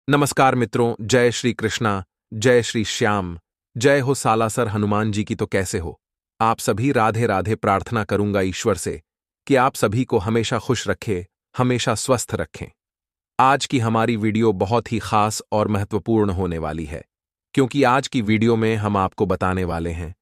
नमस्कार मित्रों, जय श्री कृष्णा, जय श्री श्याम, जय हो सालासर हनुमान जी की। तो कैसे हो आप सभी? राधे राधे। प्रार्थना करूंगा ईश्वर से कि आप सभी को हमेशा खुश रखे, हमेशा स्वस्थ रखें। आज की हमारी वीडियो बहुत ही खास और महत्वपूर्ण होने वाली है, क्योंकि आज की वीडियो में हम आपको बताने वाले हैं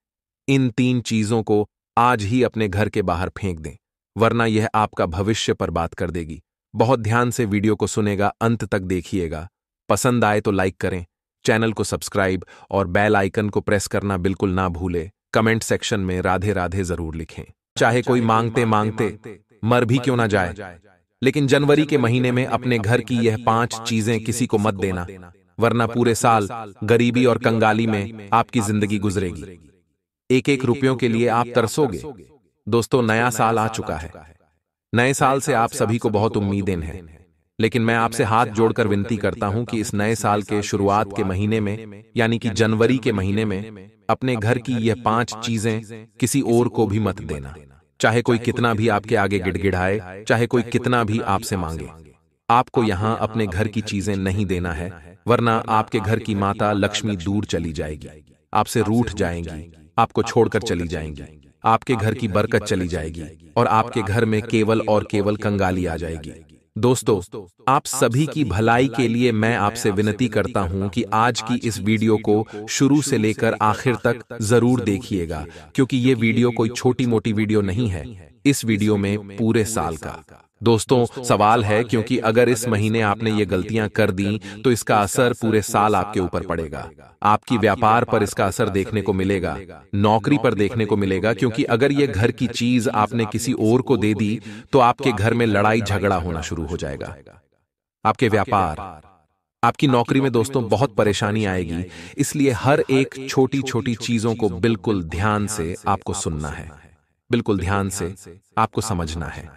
इन 3 चीजों को आज ही अपने घर के बाहर फेंक दें, वरना यह आपका भविष्य पर बात कर देगी। बहुत ध्यान से वीडियो को सुनेगा, अंत तक देखिएगा। पसंद आए तो लाइक करें, चैनल को सब्सक्राइब और बेल आइकन को प्रेस करना बिल्कुल ना भूलें। कमेंट सेक्शन में राधे राधे जरूर लिखें। चाहे कोई मांगते मांगते मर भी क्यों ना जाए, लेकिन जनवरी के महीने में अपने घर की यह 5 चीजें किसी को मत देना, वरना पूरे साल गरीबी और कंगाली में आपकी जिंदगी गुजरेगी। एक एक रुपयों के लिए आप तरसोगे। दोस्तों, नया साल आ चुका है। नए साल से आप सभी को बहुत उम्मीदें हैं, लेकिन मैं आपसे हाथ जोड़कर विनती करता हूं कि इस नए साल के शुरुआत के महीने में, यानी कि जनवरी के महीने में, अपने घर की यह 5 चीजें किसी और को भी मत देना। चाहे कोई कितना भी आपके आगे गिड़गिड़ाए, चाहे कोई कितना भी आपसे मांगे, आपको यहां अपने घर की चीजें नहीं देना है, वरना आपके घर की माता लक्ष्मी दूर चली जाएगी, आपसे रूठ जाएंगी, आपको छोड़कर चली जाएंगी, आपके घर की बरकत चली जाएगी और आपके घर में केवल और केवल कंगाली आ जाएगी। दोस्तों, आप सभी की भलाई के लिए मैं आपसे विनती करता हूं कि आज की इस वीडियो को शुरू से लेकर आखिर तक जरूर देखिएगा, क्योंकि ये वीडियो कोई छोटी मोटी वीडियो नहीं है। इस वीडियो में पूरे साल का दोस्तों सवाल है, क्योंकि अगर इस महीने आपने ये गलतियां कर दी तो इसका असर पूरे साल आपके ऊपर पड़ेगा। आपकी व्यापार पर इसका असर देखने को मिलेगा, नौकरी पर देखने को मिलेगा, क्योंकि अगर ये घर की चीज आपने किसी और को दे दी तो आपके घर में लड़ाई झगड़ा होना शुरू हो जाएगा। आपके व्यापार, आपकी नौकरी में दोस्तों बहुत परेशानी आएगी। इसलिए हर एक छोटी छोटी चीजों को बिल्कुल ध्यान से आपको सुनना है, बिल्कुल ध्यान से आपको समझना है।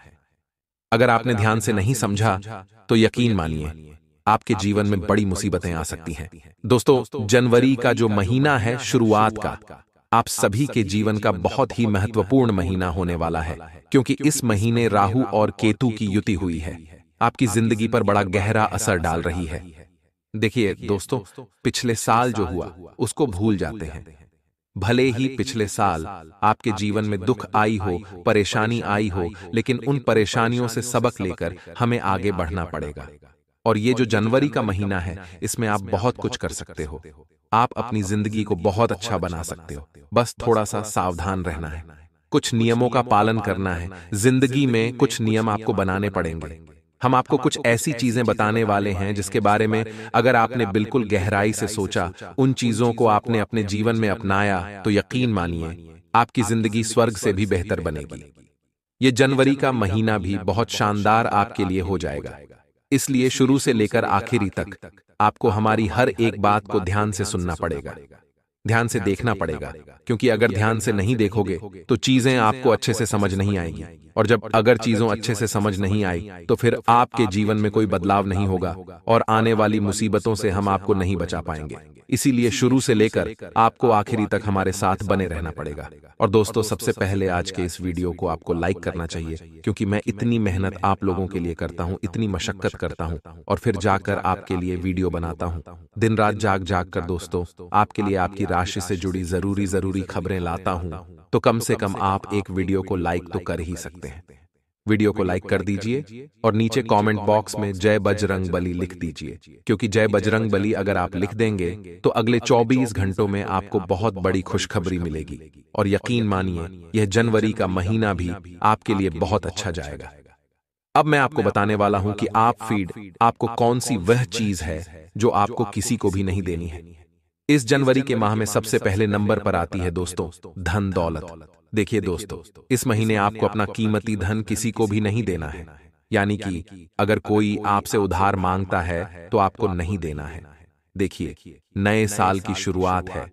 अगर आपने ध्यान से नहीं समझा तो यकीन मानिए आपके जीवन में बड़ी मुसीबतें आ सकती हैं। दोस्तों, जनवरी का जो महीना है शुरुआत का, आप सभी के जीवन का बहुत ही महत्वपूर्ण महीना होने वाला है, क्योंकि इस महीने राहु और केतु की युति हुई है। आपकी जिंदगी पर बड़ा गहरा असर डाल रही है। देखिए दोस्तों, पिछले साल जो हुआ उसको भूल जाते हैं। भले ही पिछले साल आपके जीवन में दुख आई हो, परेशानी आई हो, लेकिन उन परेशानियों से सबक लेकर हमें आगे बढ़ना पड़ेगा। और ये जो जनवरी का महीना है, इसमें आप बहुत कुछ कर सकते हो। आप अपनी जिंदगी को बहुत अच्छा बना सकते हो। बस थोड़ा सा सावधान रहना है, कुछ नियमों का पालन करना है। जिंदगी में कुछ नियम आपको बनाने पड़ेंगे। हम आपको कुछ ऐसी चीजें बताने वाले हैं जिसके बारे में अगर आपने बिल्कुल गहराई से सोचा, उन चीजों को आपने अपने जीवन में अपनाया, तो यकीन मानिए आपकी जिंदगी स्वर्ग से भी बेहतर बनेगी। ये जनवरी का महीना भी बहुत शानदार आपके लिए हो जाएगा। इसलिए शुरू से लेकर आखिरी तक आपको हमारी हर एक बात को ध्यान से सुनना पड़ेगा, ध्यान से देखना पड़ेगा, क्योंकि अगर ध्यान से नहीं देखोगे तो चीजें आपको अच्छे से समझ नहीं आएगी। और जब अगर चीजों अच्छे से समझ नहीं आई तो फिर आपके जीवन में कोई बदलाव नहीं होगा और आने वाली मुसीबतों से हम आपको नहीं बचा पाएंगे। इसीलिए शुरू से लेकर आपको आखिरी तक हमारे साथ बने रहना पड़ेगा। और दोस्तों, सबसे पहले आज के इस वीडियो को आपको लाइक करना चाहिए, क्योंकि मैं इतनी मेहनत आप लोगों के लिए करता हूं, इतनी मशक्कत करता हूं, और फिर जाकर आपके लिए वीडियो बनाता हूं। दिन रात जाग जाग कर दोस्तों आपके लिए आपकी राशि से जुड़ी जरूरी खबरें लाता हूं। तो कम से कम आप एक वीडियो को लाइक तो कर ही सकते हैं। वीडियो को लाइक कर दीजिए और नीचे कमेंट बॉक्स में जय बजरंग बली लिख दीजिए, क्योंकि जय बजरंग बली अगर आप लिख देंगे तो अगले 24 घंटों में आपको बहुत बड़ी खुशखबरी मिलेगी। और यकीन मानिए यह जनवरी का महीना भी आपके लिए बहुत अच्छा जाएगा। अब मैं आपको बताने वाला हूं कि आप फीड आपको कौन सी वह चीज है जो आपको किसी को भी नहीं देनी है। इस जनवरी के माह में सबसे पहले नंबर पर आती है दोस्तों धन दौलत। देखिए दोस्तों, इस महीने आपको अपना कीमती धन किसी को भी नहीं देना है, यानी कि अगर कोई आपसे उधार मांगता है तो आपको नहीं देना है। देखिए, नए साल की शुरुआत है,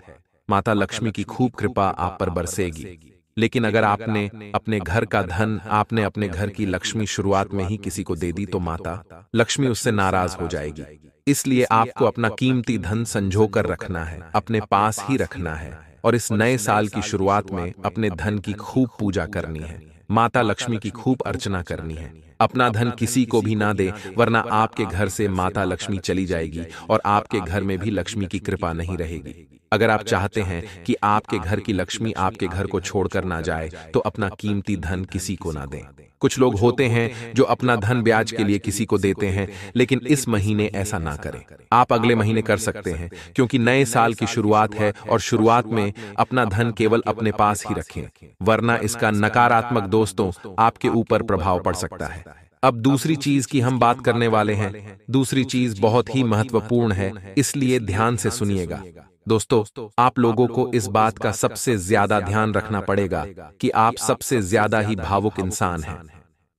माता लक्ष्मी की खूब कृपा आप पर बरसेगी। लेकिन अगर आपने अपने घर का धन, आपने अपने घर की लक्ष्मी शुरुआत में ही किसी को दे दी तो माता लक्ष्मी उससे नाराज हो जाएगी। इसलिए आपको अपना कीमती धन संजो कर रखना है, अपने पास ही रखना है, और इस नए साल की शुरुआत में अपने धन की खूब पूजा करनी है, माता लक्ष्मी की खूब अर्चना करनी है। अपना धन किसी को भी ना दें, वरना आपके घर से माता लक्ष्मी चली जाएगी और आपके घर में भी लक्ष्मी की कृपा नहीं रहेगी। अगर आप चाहते हैं कि आपके घर की लक्ष्मी आपके घर को छोड़कर ना जाए, तो अपना कीमती धन किसी को ना दें। कुछ लोग होते हैं जो अपना धन ब्याज के लिए किसी को देते हैं, लेकिन इस महीने ऐसा ना करें। आप अगले महीने कर सकते हैं, क्योंकि नए साल की शुरुआत है और शुरुआत में अपना धन केवल अपने पास ही रखें, वरना इसका नकारात्मक दोस्तों आपके ऊपर प्रभाव पड़ सकता है। अब दूसरी चीज की हम बात करने वाले हैं। दूसरी चीज बहुत ही महत्वपूर्ण है, इसलिए ध्यान से सुनिएगा। दोस्तों, आप लोगों को इस बात का सबसे ज्यादा ध्यान रखना पड़ेगा कि आप सबसे ज्यादा ही भावुक इंसान हैं।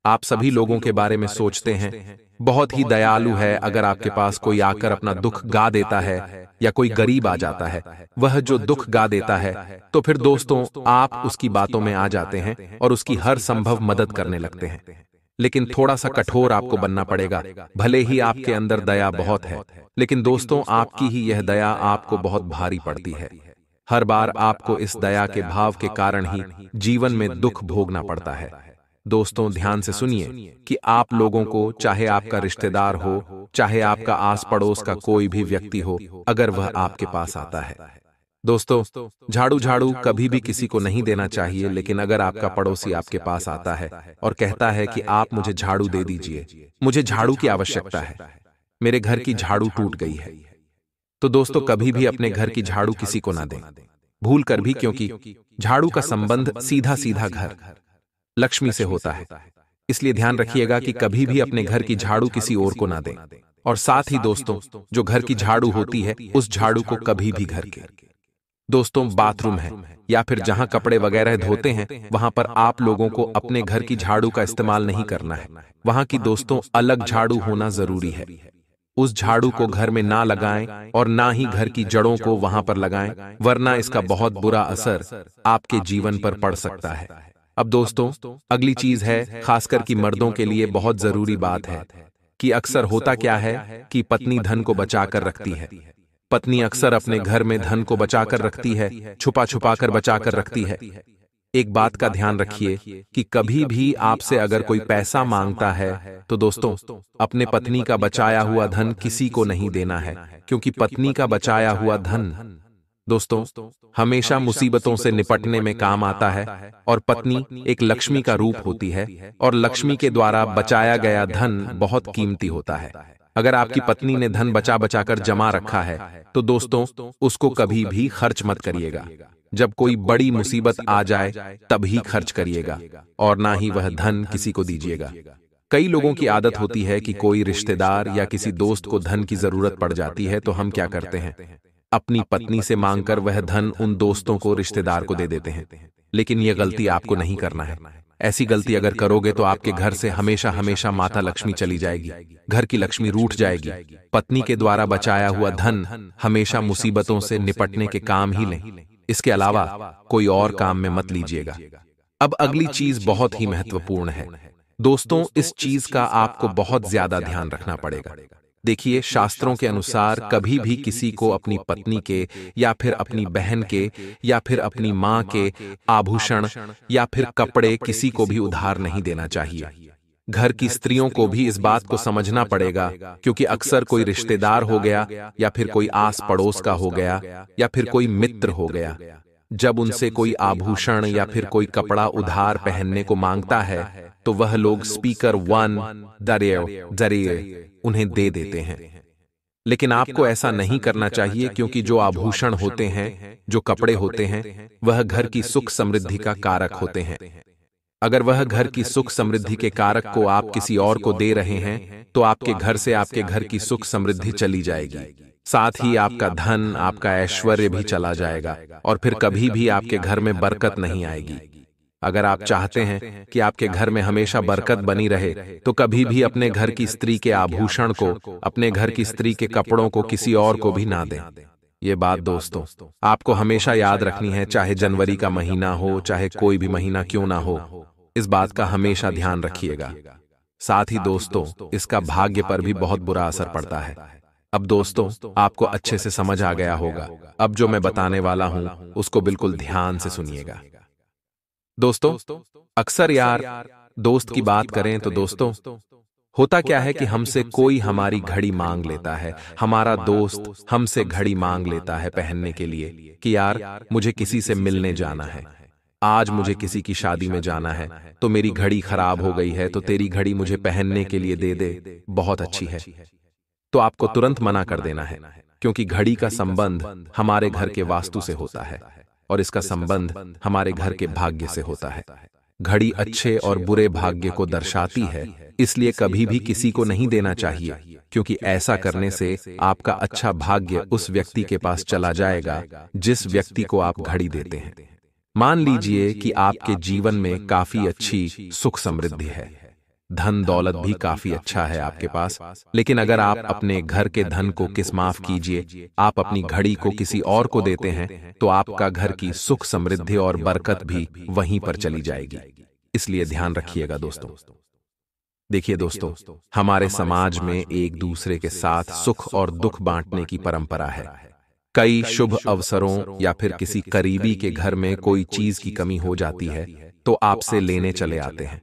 आप सभी लोगों के बारे में सोचते हैं, बहुत ही दयालु है। अगर आपके पास कोई आकर अपना दुख गा देता है या कोई गरीब आ जाता है, वह जो दुख गा देता है, तो फिर दोस्तों आप उसकी बातों में आ जाते हैं और उसकी हर संभव मदद करने लगते हैं। लेकिन थोड़ा सा कठोर आपको बनना पड़ेगा। भले ही आपके अंदर दया बहुत है, लेकिन दोस्तों आपकी ही यह दया आपको बहुत भारी पड़ती है। हर बार आपको इस दया के भाव के कारण ही जीवन में दुख भोगना पड़ता है। दोस्तों ध्यान से सुनिए कि आप लोगों को, चाहे आपका रिश्तेदार हो, चाहे आपका आस पड़ोस का कोई भी व्यक्ति हो, अगर वह आपके पास आता है, दोस्तों झाड़ू कभी भी किसी को नहीं देना चाहिए। लेकिन अगर आपका पड़ोसी आपके पास आता है और कहता है कि आप मुझे झाड़ू दे दीजिए, मुझे झाड़ू की आवश्यकता है, मेरे घर की झाड़ू टूट गई है, तो दोस्तों कभी भी अपने घर की झाड़ू किसी को ना दें, भूल कर भी, क्योंकि झाड़ू का संबंध सीधा सीधा घर लक्ष्मी से होता है। इसलिए ध्यान रखिएगा कि कभी भी अपने घर की झाड़ू किसी और को ना दें। और साथ ही दोस्तों, जो घर की झाड़ू होती है, उस झाड़ू को कभी भी घर के दोस्तों बाथरूम है या फिर जहां कपड़े वगैरह धोते हैं, वहां पर आप लोगों को अपने घर की झाड़ू का इस्तेमाल नहीं करना है। वहां की दोस्तों अलग झाड़ू होना जरूरी है। उस झाड़ू को घर में ना लगाएं और ना ही घर की जड़ों को वहां पर लगाएं, वरना इसका बहुत बुरा असर आपके जीवन पर पड़ सकता है। अब दोस्तों अगली चीज है, खासकर कि मर्दों के लिए बहुत जरूरी बात है कि अक्सर होता क्या है कि पत्नी धन को बचा कर रखती है। पत्नी अक्सर अपने घर में धन को बचाकर रखती है, छुपा छुपा कर बचाकर रखती है। एक बात का ध्यान रखिए कि कभी भी आपसे अगर कोई पैसा मांगता है, तो दोस्तों अपने पत्नी का बचाया हुआ धन किसी को नहीं देना है, क्योंकि पत्नी का बचाया हुआ धन दोस्तों हमेशा मुसीबतों से निपटने में काम आता है। और पत्नी एक लक्ष्मी का रूप होती है और लक्ष्मी के द्वारा बचाया गया धन बहुत कीमती होता है। अगर आपकी पत्नी ने धन बचा बचाकर जमा रखा है, तो दोस्तों उसको कभी भी खर्च मत करिएगा। जब कोई बड़ी मुसीबत आ जाए तभी खर्च करिएगा, और ना ही वह धन किसी को दीजिएगा। कई लोगों की आदत होती है कि कोई रिश्तेदार या किसी दोस्त को धन की जरूरत पड़ जाती है, तो हम क्या करते हैं, अपनी पत्नी से मांगकर वह धन उन दोस्तों को, रिश्तेदार को दे देते हैं। लेकिन यह गलती आपको नहीं करना है। ऐसी गलती अगर करोगे तो आपके घर से हमेशा हमेशा माता लक्ष्मी चली जाएगी, घर की लक्ष्मी रूठ जाएगी। पत्नी के द्वारा बचाया हुआ धन हमेशा मुसीबतों से निपटने के काम ही लें, इसके अलावा कोई और काम में मत लीजिएगा। अब अगली चीज बहुत ही महत्वपूर्ण है दोस्तों, इस चीज का आपको बहुत ज्यादा ध्यान रखना पड़ेगा। देखिए, शास्त्रों के अनुसार कभी भी किसी को अपनी पत्नी के या फिर अपनी बहन के या फिर अपनी मां के आभूषण या फिर कपड़े किसी को भी उधार नहीं देना चाहिए। घर की स्त्रियों को भी इस बात को समझना पड़ेगा, क्योंकि अक्सर कोई रिश्तेदार हो गया या फिर कोई आस पड़ोस का हो गया या फिर कोई मित्र हो गया, जब उनसे कोई आभूषण या फिर कोई कपड़ा उधार पहनने को मांगता है, तो वह लोग स्पीकर वन जरिए उन्हें दे देते हैं। लेकिन आपको ऐसा नहीं करना चाहिए, क्योंकि जो आभूषण होते हैं, जो कपड़े होते हैं, वह घर की सुख समृद्धि का कारक होते हैं। अगर वह घर की सुख समृद्धि के कारक को आप किसी और को दे रहे हैं, तो आपके घर से आपके घर की सुख समृद्धि चली जाएगी, साथ ही आपका धन, आपका ऐश्वर्य भी चला जाएगा, और फिर कभी भी आपके घर में बरकत नहीं आएगी। अगर आप चाहते हैं कि आपके घर में हमेशा बरकत बनी रहे, तो कभी भी अपने घर की स्त्री के आभूषण को, अपने घर की स्त्री के कपड़ों को किसी और को भी ना दें। ये बात दोस्तों आपको हमेशा याद रखनी है, चाहे जनवरी का महीना हो, चाहे कोई भी महीना क्यों ना हो, इस बात का हमेशा ध्यान रखिएगा। साथ ही दोस्तों इसका भाग्य पर भी बहुत बुरा असर पड़ता है। अब दोस्तों आपको अच्छे से समझ आ गया होगा। अब जो मैं बताने वाला हूं उसको बिल्कुल ध्यान से सुनिएगा। दोस्तों अक्सर यार दोस्त की बात करें तो दोस्तों, होता क्या है कि हमसे कोई हमारी घड़ी मांग लेता है, हमारा दोस्त हमसे घड़ी मांग लेता है पहनने के लिए कि यार मुझे किसी से मिलने जाना है, आज मुझे किसी की शादी में जाना है, तो मेरी घड़ी खराब हो गई है तो तेरी घड़ी मुझे पहनने के लिए दे दे, बहुत अच्छी है। तो आपको तुरंत मना कर देना है, क्योंकि घड़ी का संबंध हमारे घर के वास्तु से होता है और इसका संबंध हमारे घर के भाग्य से होता है। घड़ी अच्छे और बुरे भाग्य को दर्शाती है, इसलिए कभी भी किसी को नहीं देना चाहिए, क्योंकि ऐसा करने से आपका अच्छा भाग्य उस व्यक्ति के पास चला जाएगा जिस व्यक्ति को आप घड़ी देते हैं। मान लीजिए कि आपके जीवन में काफी अच्छी सुख समृद्धि है, धन दौलत भी काफी अच्छा है आपके पास, लेकिन अगर आप अपने घर के धन को माफ कीजिए, आप अपनी घड़ी को किसी और को देते हैं तो आपका घर की सुख समृद्धि और बरकत भी वहीं पर चली जाएगी। इसलिए ध्यान रखिएगा दोस्तों। देखिए दोस्तों, हमारे समाज में एक दूसरे के साथ सुख और दुख बांटने की परंपरा है। कई शुभ अवसरों या फिर किसी करीबी के घर में कोई चीज की कमी हो जाती है तो आपसे लेने चले आते हैं,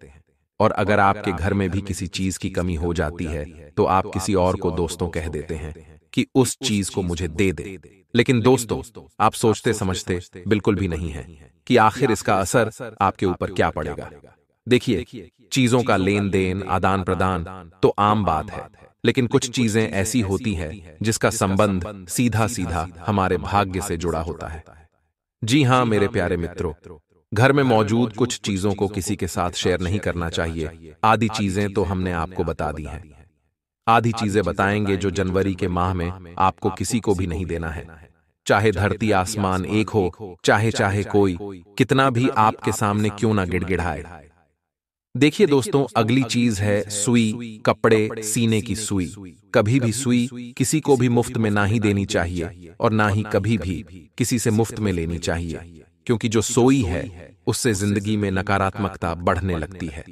और अगर आपके घर में भी किसी चीज की कमी हो जाती है तो आप किसी और को दोस्तों कह देते हैं कि उस चीज को मुझे दे दे। लेकिन दोस्तों, आप सोचते समझते बिल्कुल भी नहीं है कि आखिर इसका असर आपके ऊपर क्या पड़ेगा। देखिए, चीजों का लेन देन, आदान प्रदान तो आम बात है, लेकिन कुछ चीजें ऐसी होती हैं जिसका संबंध सीधा सीधा हमारे भाग्य से जुड़ा होता है। जी हां मेरे प्यारे मित्रों, घर में मौजूद कुछ चीजों को किसी के साथ शेयर नहीं करना चाहिए। आधी चीजें तो हमने आपको बता दी हैं, आधी चीजें बताएंगे जो जनवरी के माह में आपको किसी को भी नहीं देना है। चाहे धरती आसमान एक हो, चाहे चाहे कोई कितना भी आपके सामने क्यों ना गिड़गिड़ाए। देखिए दोस्तों, अगली चीज है सुई, कपड़े सीने की सुई। कभी भी सुई किसी को भी मुफ्त में ना ही देनी चाहिए और ना ही कभी भी किसी से मुफ्त में लेनी चाहिए, क्योंकि जो सोई है उससे जिंदगी में नकारात्मकता बढ़ने लगती है।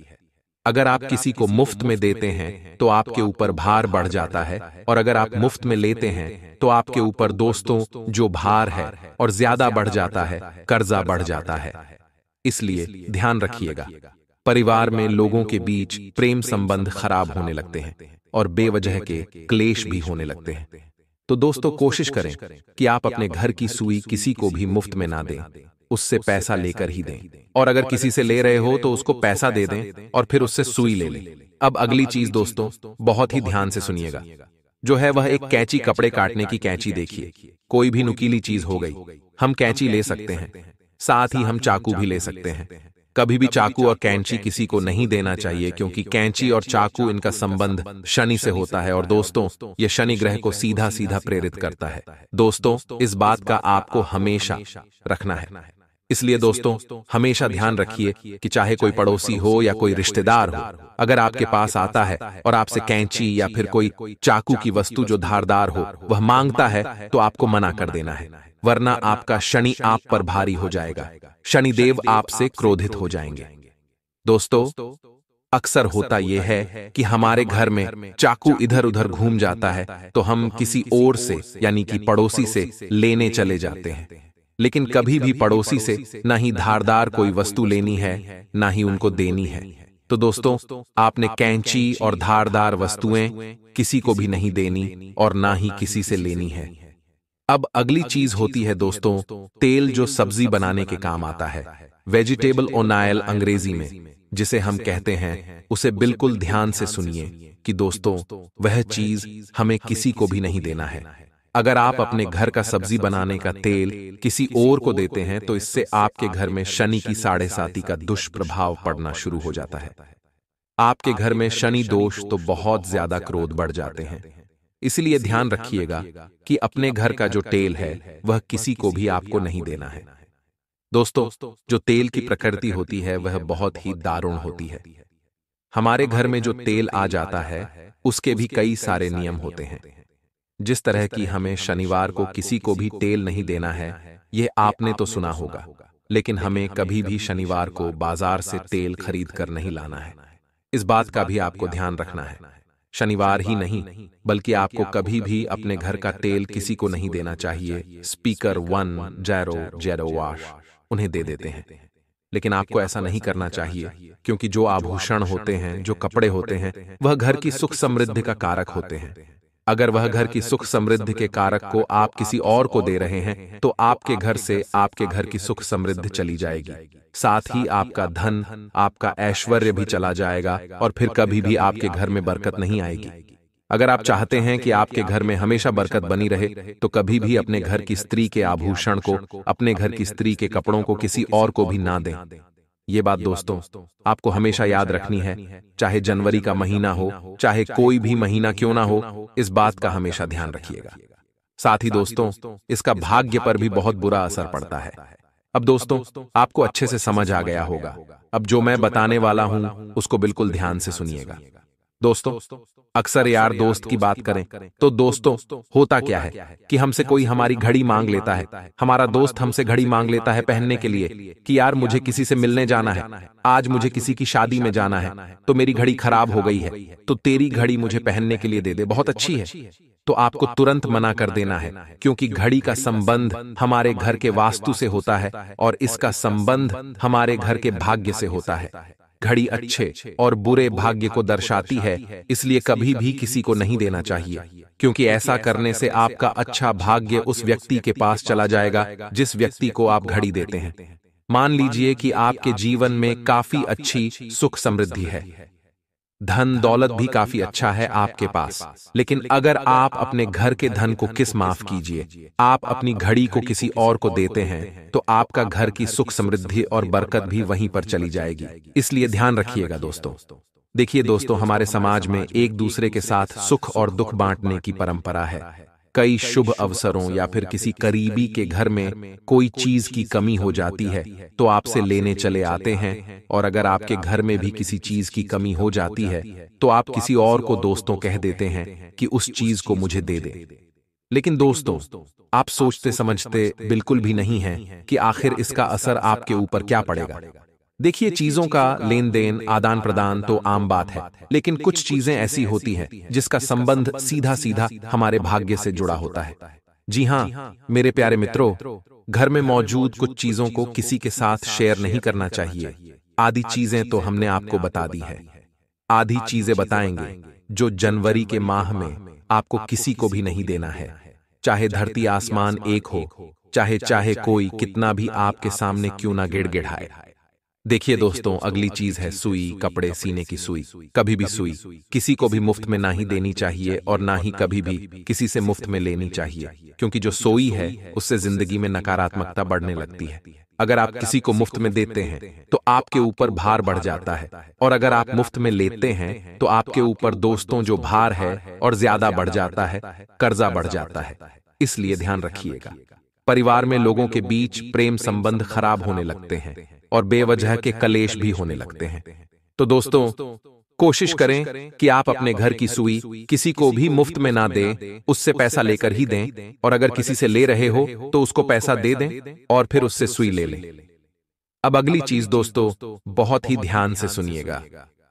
अगर आप किसी को मुफ्त में देते हैं तो आपके ऊपर भार बढ़ जाता है, और अगर आप मुफ्त में लेते हैं तो आपके ऊपर दोस्तों जो भार है और ज्यादा बढ़ जाता है, कर्जा बढ़ जाता है। इसलिए ध्यान रखिएगा, परिवार में लोगों के बीच प्रेम संबंध खराब होने लगते हैं और बेवजह के क्लेश भी होने लगते हैं। तो दोस्तों, कोशिश करें कि आप अपने घर की सुई किसी को भी मुफ्त में ना दें, उससे पैसा लेकर ही दें, और अगर किसी से ले रहे हो तो उसको पैसा दे दें और फिर उससे सुई ले लें। अब अगली चीज दोस्तों, बहुत ही ध्यान से सुनिएगा, जो है वह एक कैंची, कपड़े काटने की कैंची। देखिए, कोई भी नुकीली चीज हो गई, हम कैंची ले सकते हैं, साथ ही हम चाकू भी ले सकते हैं। कभी भी चाकू और कैंची किसी को नहीं देना चाहिए, क्योंकि कैंची और चाकू इनका संबंध शनि से होता है, और दोस्तों ये शनि ग्रह को सीधा सीधा प्रेरित करता है। दोस्तों, इस बात का आपको हमेशा रखना है। इसलिए दोस्तों, हमेशा ध्यान रखिए कि चाहे कोई पड़ोसी हो या कोई रिश्तेदार हो, अगर आपके पास आता है और आपसे कैंची या फिर कोई चाकू की वस्तु जो धारदार हो वह मांगता है, तो आपको मना कर देना है, वरना आपका शनि आप पर भारी हो जाएगा, शनिदेव आपसे क्रोधित हो जाएंगे। दोस्तों, अक्सर होता यह है कि हमारे घर में चाकू इधर उधर घूम जाता है तो हम किसी और से यानी कि पड़ोसी से लेने चले जाते हैं, लेकिन कभी भी पड़ोसी से ना ही धारदार कोई वस्तु लेनी है ना ही उनको देनी है। तो दोस्तों, आपने कैंची और धारदार वस्तुएं किसी को भी नहीं देनी और ना ही किसी से लेनी है। अब अगली चीज होती है दोस्तों, तेल जो सब्जी बनाने के काम आता है, वेजिटेबल ऑयल अंग्रेजी में जिसे हम कहते हैं, उसे बिल्कुल ध्यान से सुनिए कि दोस्तों वह चीज हमें किसी को भी नहीं देना है। अगर आप अपने घर का सब्जी बनाने का तेल किसी और को देते हैं तो इससे आपके घर में शनि की 7.5 का दुष्प्रभाव पड़ना शुरू हो जाता है। आपके घर में शनि दोष तो बहुत ज्यादा क्रोध बढ़ जाते हैं। इसलिए ध्यान रखिएगा कि अपने घर का जो तेल है वह किसी को भी आपको नहीं देना है। दोस्तों, जो तेल की प्रकृति होती है वह बहुत ही दारुण होती है। हमारे घर में जो तेल आ जाता है उसके भी कई सारे नियम होते हैं। जिस तरह की हमें शनिवार को किसी को भी तेल नहीं देना है, यह आपने तो सुना होगा, लेकिन हमें कभी भी शनिवार को बाजार से तेल खरीद कर नहीं लाना है। इस बात का भी आपको ध्यान रखना है। शनिवार ही नहीं बल्कि आपको कभी भी अपने घर का तेल किसी को नहीं देना चाहिए। स्पीकर 1 0 0 वाश उन्हें दे देते हैं। लेकिन आपको ऐसा नहीं करना चाहिए, क्योंकि जो आभूषण होते हैं, जो कपड़े होते हैं, वह घर की सुख समृद्धि का कारक होते हैं। अगर वह घर की सुख समृद्धि के कारक को आप किसी और को दे रहे हैं, तो आपके घर से आपके घर की सुख समृद्धि चली जाएगी, साथ ही आपका धन, आपका ऐश्वर्य भी चला जाएगा और फिर कभी भी आपके घर में बरकत नहीं आएगी। अगर आप चाहते हैं कि आपके घर में हमेशा बरकत बनी रहे, तो कभी भी अपने घर की स्त्री के आभूषण को, अपने घर की स्त्री के कपड़ों को किसी और को भी ना दें। ये बात दोस्तों आपको हमेशा याद रखनी है, चाहे जनवरी का महीना हो, चाहे कोई भी महीना क्यों ना हो, इस बात का हमेशा ध्यान रखिएगा। साथ ही दोस्तों, इसका भाग्य पर भी बहुत बुरा असर पड़ता है। अब दोस्तों, आपको अच्छे से समझ आ गया होगा। अब जो मैं बताने वाला हूं, उसको बिल्कुल ध्यान से सुनिएगा। दोस्तों, अक्सर यार दोस्त की बात करें तो दोस्तों होता क्या है कि हमसे कोई हमारी घड़ी मांग लेता है। हमारा दोस्त हमसे घड़ी मांग लेता है पहनने के लिए कि यार मुझे किसी से मिलने जाना है, आज मुझे किसी की शादी में जाना है, तो मेरी घड़ी खराब हो गई है, तो तेरी घड़ी मुझे पहनने के लिए दे दे, बहुत अच्छी है। तो आपको तुरंत मना कर देना है, क्योंकि घड़ी का संबंध हमारे घर के वास्तु से होता है और इसका संबंध हमारे घर के भाग्य से होता है। घड़ी अच्छे और बुरे भाग्य को दर्शाती है, इसलिए कभी भी किसी को नहीं देना चाहिए, क्योंकि ऐसा करने से आपका अच्छा भाग्य उस व्यक्ति के पास चला जाएगा जिस व्यक्ति को आप घड़ी देते हैं। मान लीजिए कि आपके जीवन में काफी अच्छी सुख समृद्धि है, धन दौलत भी काफी अच्छा है आपके पास, लेकिन अगर आप अपने घर के धन को माफ कीजिए, आप अपनी घड़ी को किसी और को देते हैं, तो आपका घर की सुख समृद्धि और बरकत भी वहीं पर चली जाएगी। इसलिए ध्यान रखिएगा दोस्तों। देखिए दोस्तों, हमारे समाज में एक दूसरे के साथ सुख और दुख बांटने की परंपरा है। कई शुभ अवसरों या फिर किसी करीबी के घर में कोई चीज की कमी हो जाती है, तो आपसे लेने चले आते हैं, और अगर आपके घर में भी किसी चीज की कमी हो जाती है, तो आप किसी और को दोस्तों कह देते हैं कि उस चीज को मुझे दे दे। लेकिन दोस्तों, आप सोचते समझते बिल्कुल भी नहीं हैं कि आखिर इसका असर आपके ऊपर क्या पड़ेगा। देखिए, चीजों का लेन देन, आदान प्रदान तो आम बात है, लेकिन कुछ चीजें ऐसी होती हैं जिसका संबंध सीधा सीधा हमारे भाग्य से जुड़ा होता है। जी हाँ मेरे प्यारे मित्रों, घर में मौजूद कुछ चीजों को किसी के साथ शेयर नहीं करना चाहिए। आधी चीजें तो हमने आपको बता दी है, आधी चीजें बताएंगे जो जनवरी के माह में आपको किसी को भी नहीं देना है। चाहे धरती आसमान एक हो, चाहे कोई कितना भी आपके सामने क्यों ना गिड़गिड़ाए। देखिए दोस्तों, अगली चीज है सुई, कपड़े सीने की सुई। कभी भी सुई किसी को भी मुफ्त में ना ही देनी चाहिए और ना ही कभी भी किसी से मुफ्त में लेनी चाहिए, क्योंकि जो सोई है उससे जिंदगी में नकारात्मकता बढ़ने लगती है। अगर आप किसी को मुफ्त में देते हैं तो आपके ऊपर भार बढ़ जाता है, और अगर आप मुफ्त में लेते हैं तो आपके ऊपर दोस्तों जो भार है और ज्यादा बढ़ जाता है, कर्जा बढ़ जाता है। इसलिए ध्यान रखिएगा। परिवार में लोगों के बीच प्रेम संबंध खराब होने लगते हैं और बेवजह के कलेश भी होने लगते हैं। तो दोस्तों, कोशिश करें कि आप अपने घर की सुई किसी को भी मुफ्त में ना दें, उससे पैसा लेकर ही दें, और अगर किसी से ले रहे हो तो उसको पैसा दे दें और फिर उससे सुई ले लें। अब अगली चीज दोस्तों बहुत ही ध्यान से सुनिएगा,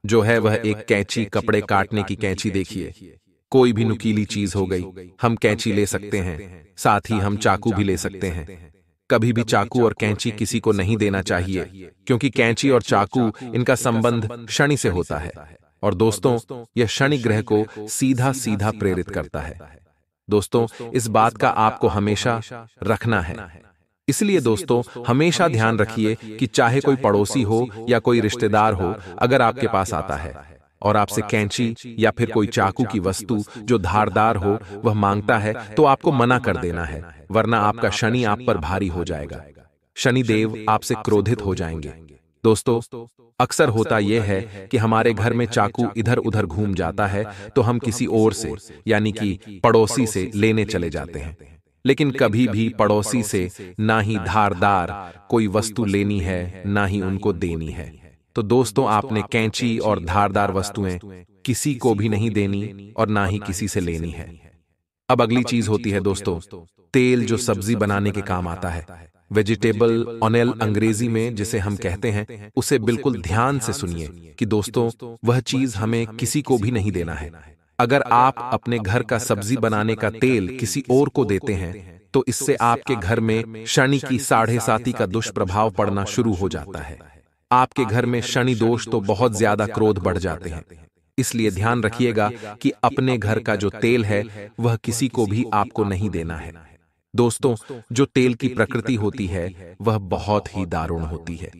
जो है वह एक कैंची, कपड़े काटने की कैंची। देखिए, कोई भी नुकीली चीज हो गई, हम कैंची ले सकते हैं, साथ ही हम चाकू भी ले सकते हैं। कभी भी चाकू और कैंची किसी को नहीं देना चाहिए, क्योंकि कैंची और चाकू इनका संबंध शनि से होता है, और दोस्तों यह शनि ग्रह को सीधा सीधा प्रेरित करता है। दोस्तों, इस बात का आपको हमेशा रखना है। इसलिए दोस्तों, हमेशा ध्यान रखिए कि चाहे कोई पड़ोसी हो या कोई रिश्तेदार हो, अगर आपके पास आता है और आपसे कैंची या फिर कोई चाकू की वस्तु जो धारदार हो वह मांगता है, तो आपको मना कर देना है, वरना आपका शनि आप पर भारी हो जाएगा। शनि देव आपसे क्रोधित हो जाएंगे। दोस्तों, अक्सर होता यह है कि हमारे घर में चाकू इधर उधर घूम जाता है, तो हम किसी और से यानी कि पड़ोसी से लेने चले जाते हैं, लेकिन कभी भी पड़ोसी से ना ही धारदार कोई वस्तु लेनी है, ना ही उनको देनी है। तो दोस्तों, आपने कैंची और धारदार वस्तुएं किसी को भी नहीं देनी और ना ही किसी से लेनी है। अब अगली चीज होती है दोस्तों तेल, जो सब्जी बनाने के काम आता है। वेजिटेबल ऑयल अंग्रेजी में जिसे हम कहते हैं, उसे बिल्कुल ध्यान से सुनिए कि दोस्तों वह चीज हमें किसी को भी नहीं देना है। अगर आप अपने घर का सब्जी बनाने का तेल किसी और को देते हैं, तो इससे आपके घर में शनि की 7.5 का दुष्प्रभाव पड़ना शुरू हो जाता है। आपके घर में शनि दोष तो बहुत ज्यादा क्रोध बढ़ जाते हैं। इसलिए ध्यान रखिएगा कि अपने घर का जो तेल है वह किसी को भी आपको नहीं देना है। दोस्तों, जो तेल की प्रकृति होती है वह बहुत ही दारुण होती है।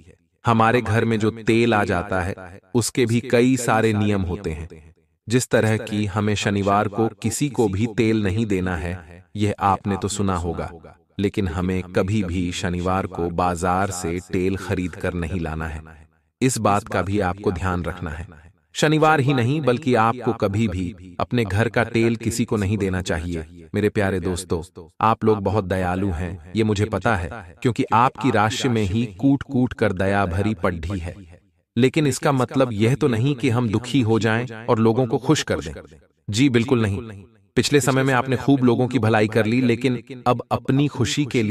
हमारे घर में जो तेल आ जाता है उसके भी कई सारे नियम होते हैं। जिस तरह की हमें शनिवार को किसी को भी तेल नहीं देना है, यह आपने तो सुना होगा, लेकिन हमें कभी भी शनिवार को बाजार से तेल खरीद कर नहीं लाना है। इस बात का भी आपको ध्यान रखना है। शनिवार ही नहीं बल्कि आपको कभी भी अपने घर का तेल किसी को नहीं देना चाहिए। मेरे प्यारे दोस्तों, आप लोग बहुत दयालु हैं, ये मुझे पता है, क्योंकि आपकी राशि में ही कूट कूट कर दया भरी पड्ढी है। लेकिन इसका मतलब यह तो नहीं कि हम दुखी हो जाएं और लोगों को खुश कर दें। जी बिल्कुल नहीं। पिछले समय में आपने खूब लोगों की भलाई कर ली, लेकिन अब अपनी खुशी के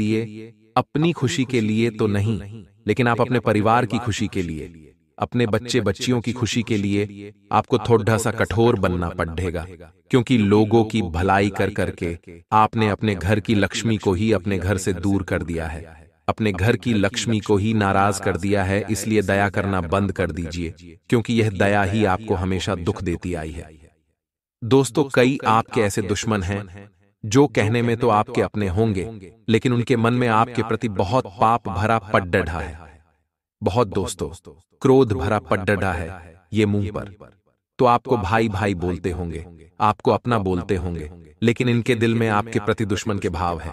लिए तो नहीं, लेकिन आप अपने परिवार की खुशी के लिए, अपने बच्चे बच्चियों की खुशी के लिए आपको थोड़ा सा कठोर बनना पड़ेगा, क्योंकि लोगों की भलाई कर करके आपने अपने घर की लक्ष्मी को ही अपने घर से दूर कर दिया है, अपने घर की लक्ष्मी को ही नाराज कर दिया है। इसलिए दया करना बंद कर दीजिए, क्योंकि यह दया ही आपको हमेशा दुख देती आई है। दोस्तों, कई आपके ऐसे दुश्मन हैं जो कहने में तो आपके अपने होंगे, लेकिन उनके मन में आपके प्रति बहुत पाप भरा पड्डा है। बहुत दोस्तों, क्रोध भरा पड्डा है ये मुंह पर। तो आपको भाई भाई बोलते होंगे, आपको अपना बोलते होंगे, लेकिन इनके दिल में आपके प्रति दुश्मन के भाव है।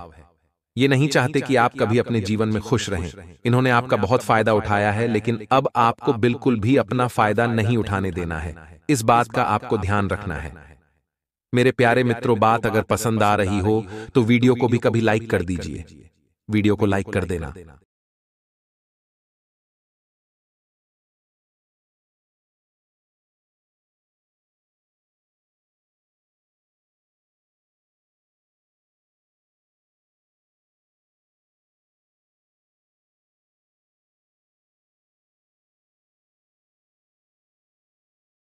ये नहीं चाहते कि आप कभी अपने जीवन में खुश रहें। इन्होंने आपका बहुत फायदा उठाया है, लेकिन अब आपको बिल्कुल भी अपना फायदा नहीं उठाने देना है। इस बात का आपको ध्यान रखना है। मेरे प्यारे मित्रों, बात अगर पसंद आ रही हो तो वीडियो को भी कभी लाइक कर दीजिए। वीडियो को लाइक कर देना।